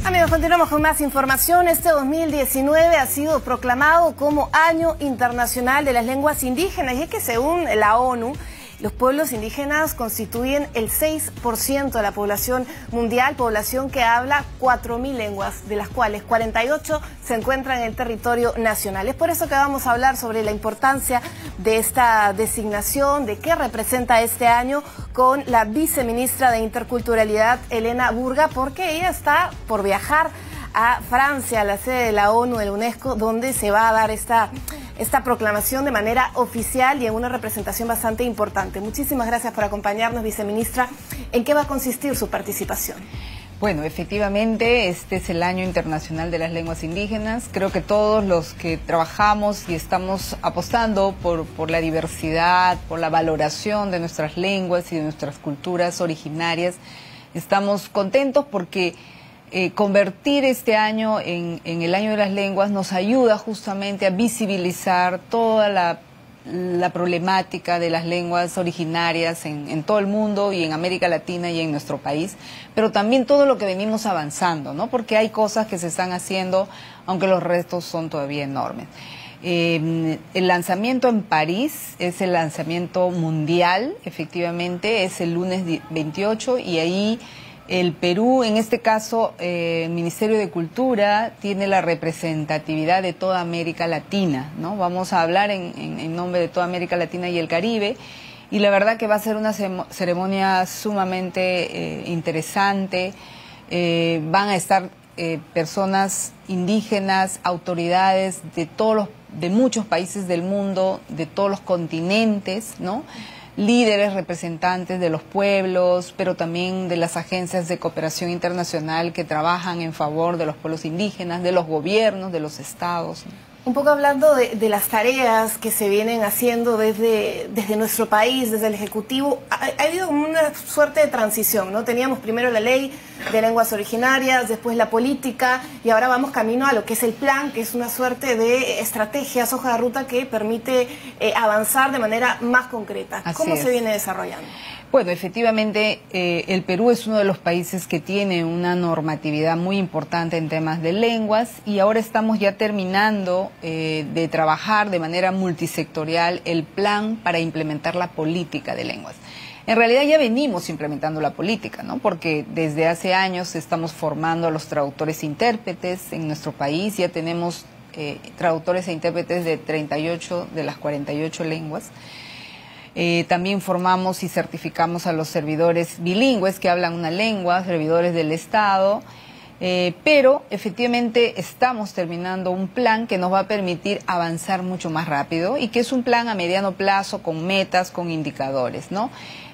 Amigos, continuamos con más información. Este 2019 ha sido proclamado como Año Internacional de las Lenguas Indígenas, y es que según la ONU, los pueblos indígenas constituyen el 6% de la población mundial, población que habla 4.000 lenguas, de las cuales 48 se encuentran en el territorio nacional. Es por eso que vamos a hablar sobre la importancia de esta designación, de qué representa este año, con la viceministra de Interculturalidad, Elena Burga, porque ella está por viajar a Francia, a la sede de la ONU, de la UNESCO, donde se va a dar esta proclamación de manera oficial y en una representación bastante importante. Muchísimas gracias por acompañarnos, viceministra. ¿En qué va a consistir su participación? Bueno, efectivamente, este es el Año Internacional de las Lenguas Indígenas. Creo que todos los que trabajamos y estamos apostando por la diversidad, por la valoración de nuestras lenguas y de nuestras culturas originarias, estamos contentos porque convertir este año en el Año de las Lenguas nos ayuda justamente a visibilizar toda la problemática de las lenguas originarias en todo el mundo y en América Latina y en nuestro país, pero también todo lo que venimos avanzando, ¿no? Porque hay cosas que se están haciendo, aunque los retos son todavía enormes. El lanzamiento en París es el lanzamiento mundial, efectivamente, es el lunes 28, y ahí el Perú, en este caso, el Ministerio de Cultura tiene la representatividad de toda América Latina, ¿no? Vamos a hablar en nombre de toda América Latina y el Caribe, y la verdad que va a ser una ceremonia sumamente interesante. Van a estar personas indígenas, autoridades de muchos países del mundo, de todos los continentes, ¿no? Líderes, representantes de los pueblos, pero también de las agencias de cooperación internacional que trabajan en favor de los pueblos indígenas, de los gobiernos, de los estados, ¿no? Un poco hablando de las tareas que se vienen haciendo desde nuestro país, desde el Ejecutivo, ha habido como una suerte de transición, ¿no? Teníamos primero la ley de lenguas originarias, después la política, y ahora vamos camino a lo que es el plan, que es una suerte de estrategias, hoja de ruta que permite avanzar de manera más concreta. ¿Cómo se viene desarrollando? Bueno, efectivamente, el Perú es uno de los países que tiene una normatividad muy importante en temas de lenguas, y ahora estamos ya terminando de trabajar de manera multisectorial el plan para implementar la política de lenguas. En realidad ya venimos implementando la política, ¿no? Porque desde hace años estamos formando a los traductores e intérpretes en nuestro país. Ya tenemos traductores e intérpretes de 38 de las 48 lenguas. También formamos y certificamos a los servidores bilingües que hablan una lengua, servidores del Estado, pero efectivamente estamos terminando un plan que nos va a permitir avanzar mucho más rápido, y que es un plan a mediano plazo con metas, con indicadores, ¿no?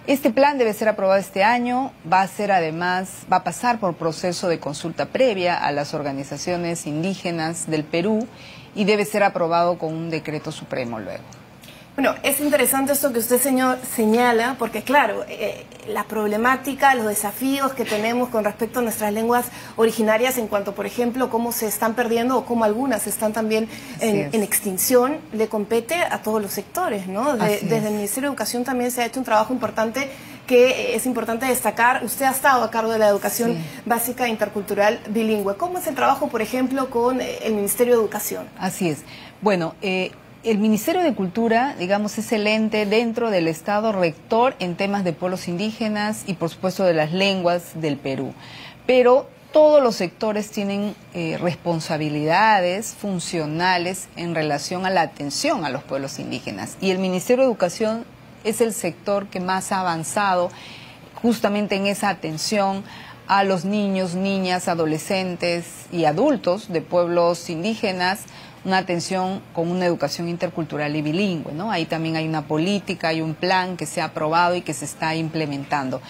Este plan debe ser aprobado este año, va a pasar por proceso de consulta previa a las organizaciones indígenas del Perú, y debe ser aprobado con un decreto supremo luego. Bueno, es interesante esto que usted, señor, señala, porque claro, la problemática, los desafíos que tenemos con respecto a nuestras lenguas originarias en cuanto, por ejemplo, cómo se están perdiendo o cómo algunas están también en extinción, le compete a todos los sectores, ¿no? Desde el Ministerio de Educación también se ha hecho un trabajo importante que es importante destacar. Usted ha estado a cargo de la educación básica intercultural bilingüe. ¿Cómo es el trabajo, por ejemplo, con el Ministerio de Educación? Así es. Bueno, el Ministerio de Cultura, digamos, es el ente dentro del Estado rector en temas de pueblos indígenas y, por supuesto, de las lenguas del Perú. Pero todos los sectores tienen responsabilidades funcionales en relación a la atención a los pueblos indígenas. Y el Ministerio de Educación es el sector que más ha avanzado justamente en esa atención a los niños, niñas, adolescentes y adultos de pueblos indígenas, una atención con una educación intercultural y bilingüe, ¿no? Ahí también hay una política, hay un plan que se ha aprobado y que se está implementando.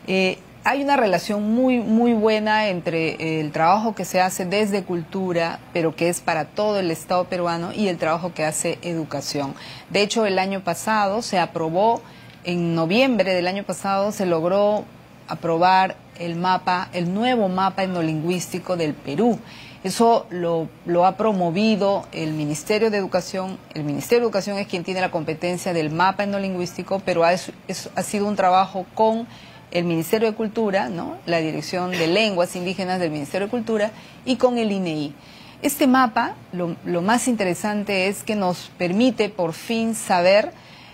Hay una relación muy buena entre el trabajo que se hace desde cultura, pero que es para todo el Estado peruano, y el trabajo que hace educación. De hecho, el año pasado se aprobó, en noviembre del año pasado, se logró aprobar el nuevo mapa etnolingüístico del Perú. Eso lo ha promovido el Ministerio de Educación. El Ministerio de Educación es quien tiene la competencia del mapa etnolingüístico, pero ha sido un trabajo con el Ministerio de Cultura, ¿no? La Dirección de Lenguas Indígenas del Ministerio de Cultura y con el INEI. Este mapa, lo más interesante es que nos permite por fin saber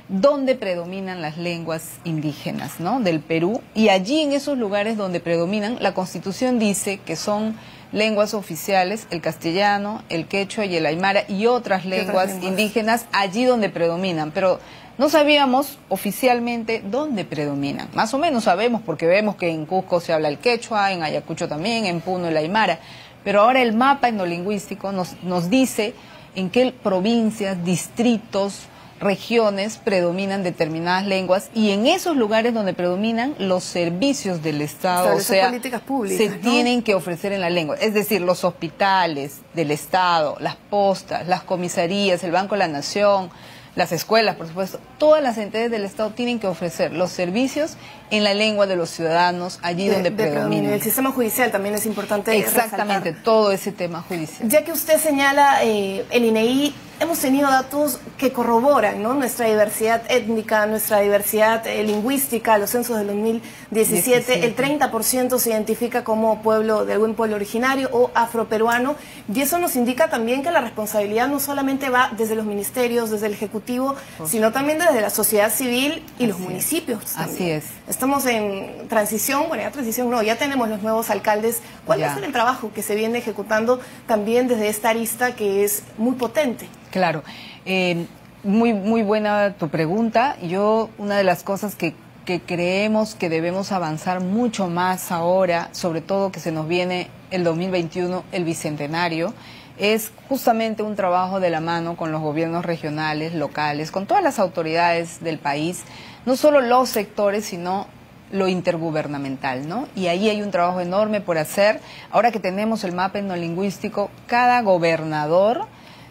dónde predominan las lenguas indígenas, ¿no? Del Perú, y allí en esos lugares donde predominan, la Constitución dice que son lenguas oficiales, el castellano, el quechua y el aymara y otras lenguas indígenas allí donde predominan, pero no sabíamos oficialmente dónde predominan. Más o menos sabemos porque vemos que en Cusco se habla el quechua, en Ayacucho también, en Puno el aymara, pero ahora el mapa etnolingüístico nos dice en qué provincias, distritos, regiones predominan determinadas lenguas, y en esos lugares donde predominan, los servicios del Estado, o sea, políticas públicas, se tienen que ofrecer en la lengua. Es decir, los hospitales del Estado, las postas, las comisarías, el Banco de la Nación, las escuelas, por supuesto, todas las entidades del Estado tienen que ofrecer los servicios en la lengua de los ciudadanos, allí donde predomina. El sistema judicial también es importante. Exactamente, resaltar todo ese tema judicial. Ya que usted señala el INEI, hemos tenido datos que corroboran, ¿no?, nuestra diversidad étnica, nuestra diversidad lingüística. Los censos del 2017, el 30% se identifica como pueblo, de algún pueblo originario o afroperuano, y eso nos indica también que la responsabilidad no solamente va desde los ministerios, desde el Ejecutivo, sino también desde la sociedad civil y los municipios también. Así es. Estamos en transición, bueno, ya transición no, ya tenemos los nuevos alcaldes. ¿Cuál va a ser el trabajo que se viene ejecutando también desde esta arista que es muy potente? Claro, muy buena tu pregunta. Una de las cosas que creemos que debemos avanzar mucho más ahora, sobre todo que se nos viene el 2021, el Bicentenario, es justamente un trabajo de la mano con los gobiernos regionales, locales, con todas las autoridades del país, no solo los sectores, sino lo intergubernamental, ¿no? Y ahí hay un trabajo enorme por hacer. Ahora que tenemos el mapa etnolingüístico, cada gobernador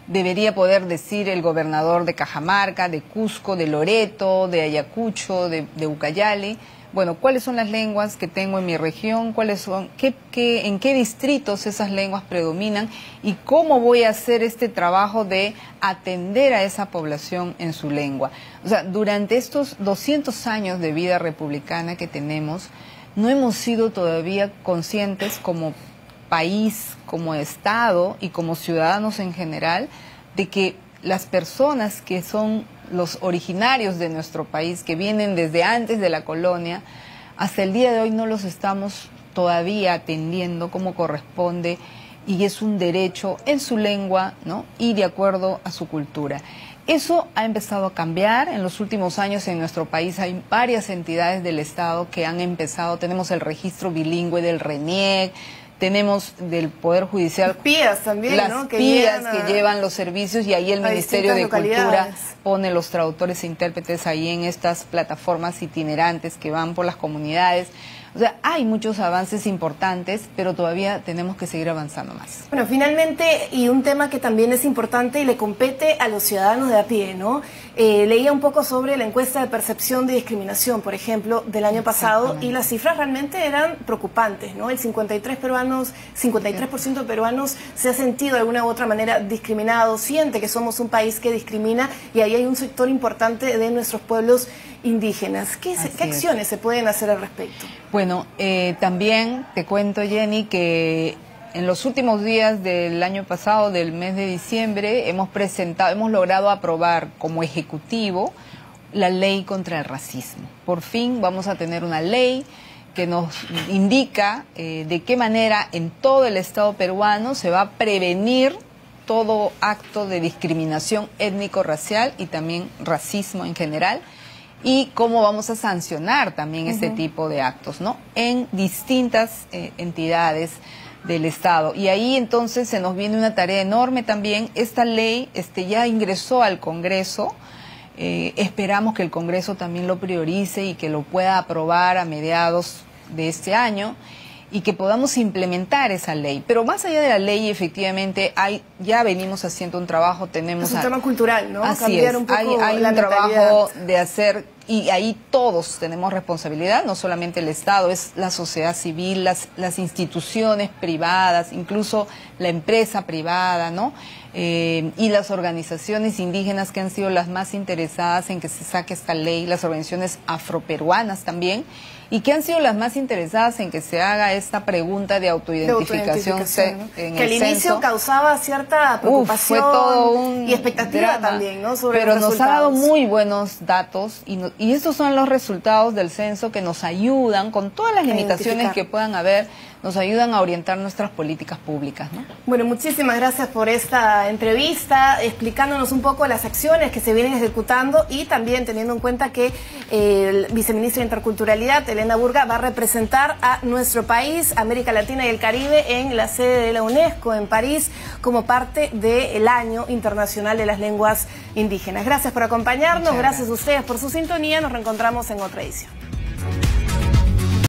debería poder decir, el gobernador de Cajamarca, de Cusco, de Loreto, de Ayacucho, de Ucayali, bueno, cuáles son las lenguas que tengo en mi región, cuáles son, en qué distritos esas lenguas predominan y cómo voy a hacer este trabajo de atender a esa población en su lengua. O sea, durante estos 200 años de vida republicana que tenemos, no hemos sido todavía conscientes como país, como Estado y como ciudadanos en general, de que las personas que son los originarios de nuestro país, que vienen desde antes de la colonia, hasta el día de hoy no los estamos todavía atendiendo como corresponde, y es un derecho en su lengua, ¿no?, y de acuerdo a su cultura. Eso ha empezado a cambiar. En los últimos años en nuestro país hay varias entidades del Estado que han empezado. Tenemos el registro bilingüe del RENIEC, tenemos del Poder Judicial las PIAs también, las ¿no?, PIAs que llevan los servicios, y ahí el Ministerio de Cultura pone los traductores e intérpretes ahí en estas plataformas itinerantes que van por las comunidades. O sea, hay muchos avances importantes, pero todavía tenemos que seguir avanzando más. Bueno, finalmente, y un tema que también es importante y le compete a los ciudadanos de a pie, ¿no? Leía un poco sobre la encuesta de percepción de discriminación, por ejemplo, del año pasado, y las cifras realmente eran preocupantes, ¿no? El 53% de peruanos se ha sentido de alguna u otra manera discriminado, siente que somos un país que discrimina, y ahí hay un sector importante de nuestros pueblos indígenas. ¿Qué acciones se pueden hacer al respecto? Bueno, también te cuento, Jenny, que en los últimos días del año pasado, del mes de diciembre, hemos logrado aprobar como Ejecutivo la ley contra el racismo. Por fin vamos a tener una ley que nos indica de qué manera en todo el Estado peruano se va a prevenir todo acto de discriminación étnico-racial y también racismo en general, y cómo vamos a sancionar también este tipo de actos, ¿no?, en distintas entidades del Estado. Y ahí entonces se nos viene una tarea enorme también. Esta ley ya ingresó al Congreso. Esperamos que el Congreso también lo priorice y que lo pueda aprobar a mediados de este año, y que podamos implementar esa ley. Pero más allá de la ley, efectivamente, ya venimos haciendo un trabajo, tenemos... Es un tema cultural, ¿no? Así cambiar es, un poco hay la un trabajo de hacer y ahí todos tenemos responsabilidad, no solamente el Estado, es la sociedad civil, las instituciones privadas, incluso la empresa privada, ¿no? Y las organizaciones indígenas que han sido las más interesadas en que se saque esta ley, las organizaciones afroperuanas también, y que han sido las más interesadas en que se haga esta pregunta de autoidentificación, ¿no? Que al inicio causaba cierta preocupación. Fue todo y expectativa drama, también, ¿no? Sobre pero los nos ha dado resultados. muy buenos datos y estos son los resultados del censo que nos ayudan, con todas las limitaciones que puedan haber, nos ayudan a orientar nuestras políticas públicas, ¿no? Bueno, muchísimas gracias por esta entrevista, explicándonos un poco las acciones que se vienen ejecutando y también teniendo en cuenta que el viceministro de Interculturalidad, Elena Burga, va a representar a nuestro país, América Latina y el Caribe, en la sede de la UNESCO en París, como parte del Año Internacional de las Lenguas Indígenas. Gracias por acompañarnos, gracias a ustedes por su sintonía, nos reencontramos en otra edición.